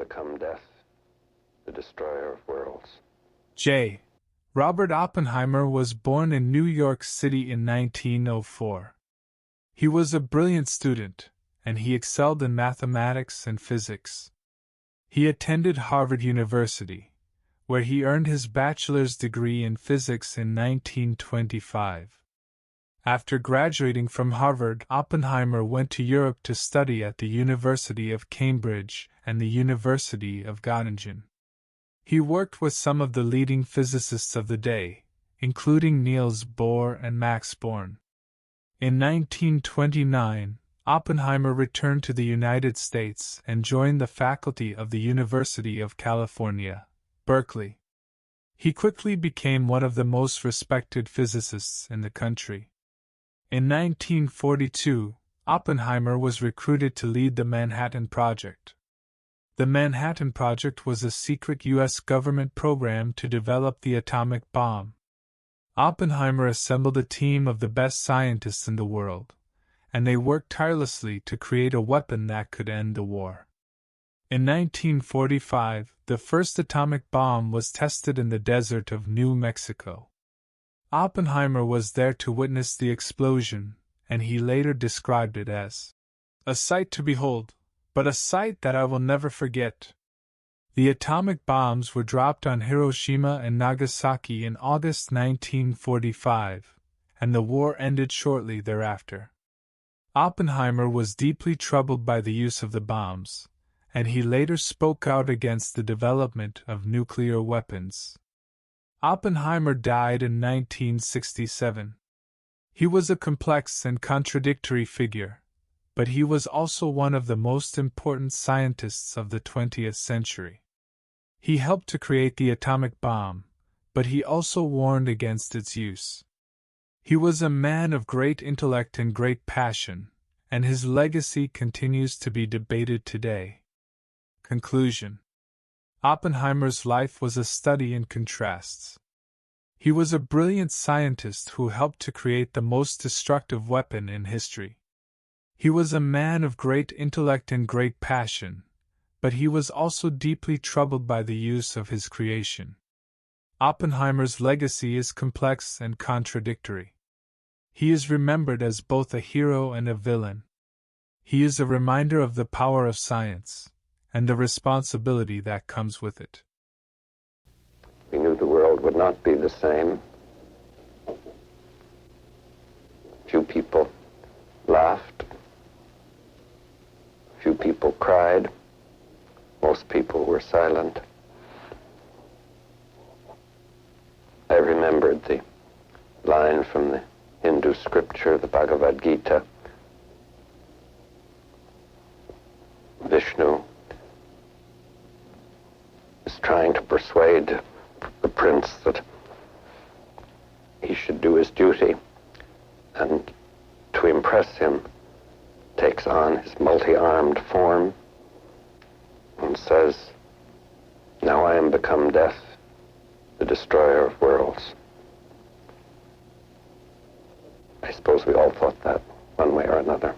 become death, the destroyer of worlds. J. Robert Oppenheimer was born in New York City in 1904. He was a brilliant student, and he excelled in mathematics and physics. He attended Harvard University, where he earned his bachelor's degree in physics in 1925. After graduating from Harvard, Oppenheimer went to Europe to study at the University of Cambridge and the University of Göttingen. He worked with some of the leading physicists of the day, including Niels Bohr and Max Born. In 1929, Oppenheimer returned to the United States and joined the faculty of the University of California, Berkeley. He quickly became one of the most respected physicists in the country. In 1942, Oppenheimer was recruited to lead the Manhattan Project. The Manhattan Project was a secret U.S. government program to develop the atomic bomb. Oppenheimer assembled a team of the best scientists in the world, and they worked tirelessly to create a weapon that could end the war. In 1945, the first atomic bomb was tested in the desert of New Mexico. Oppenheimer was there to witness the explosion, and he later described it as a sight to behold, but a sight that I will never forget. The atomic bombs were dropped on Hiroshima and Nagasaki in August 1945, and the war ended shortly thereafter. Oppenheimer was deeply troubled by the use of the bombs, and he later spoke out against the development of nuclear weapons. Oppenheimer died in 1967. He was a complex and contradictory figure, but he was also one of the most important scientists of the 20th century. He helped to create the atomic bomb, but he also warned against its use. He was a man of great intellect and great passion, and his legacy continues to be debated today. Conclusion: Oppenheimer's life was a study in contrasts. He was a brilliant scientist who helped to create the most destructive weapon in history. He was a man of great intellect and great passion, but he was also deeply troubled by the use of his creation. Oppenheimer's legacy is complex and contradictory. He is remembered as both a hero and a villain. He is a reminder of the power of science, and the responsibility that comes with it. We knew the world would not be the same. Few people laughed. Few people cried. Most people were silent. I remembered the line from the Hindu scripture, the Bhagavad Gita. Vishnu is trying to persuade the prince that he should do his duty, and to impress him takes on his multi-armed form and says, "Now I am become death, the destroyer of worlds." I suppose we all thought that one way or another.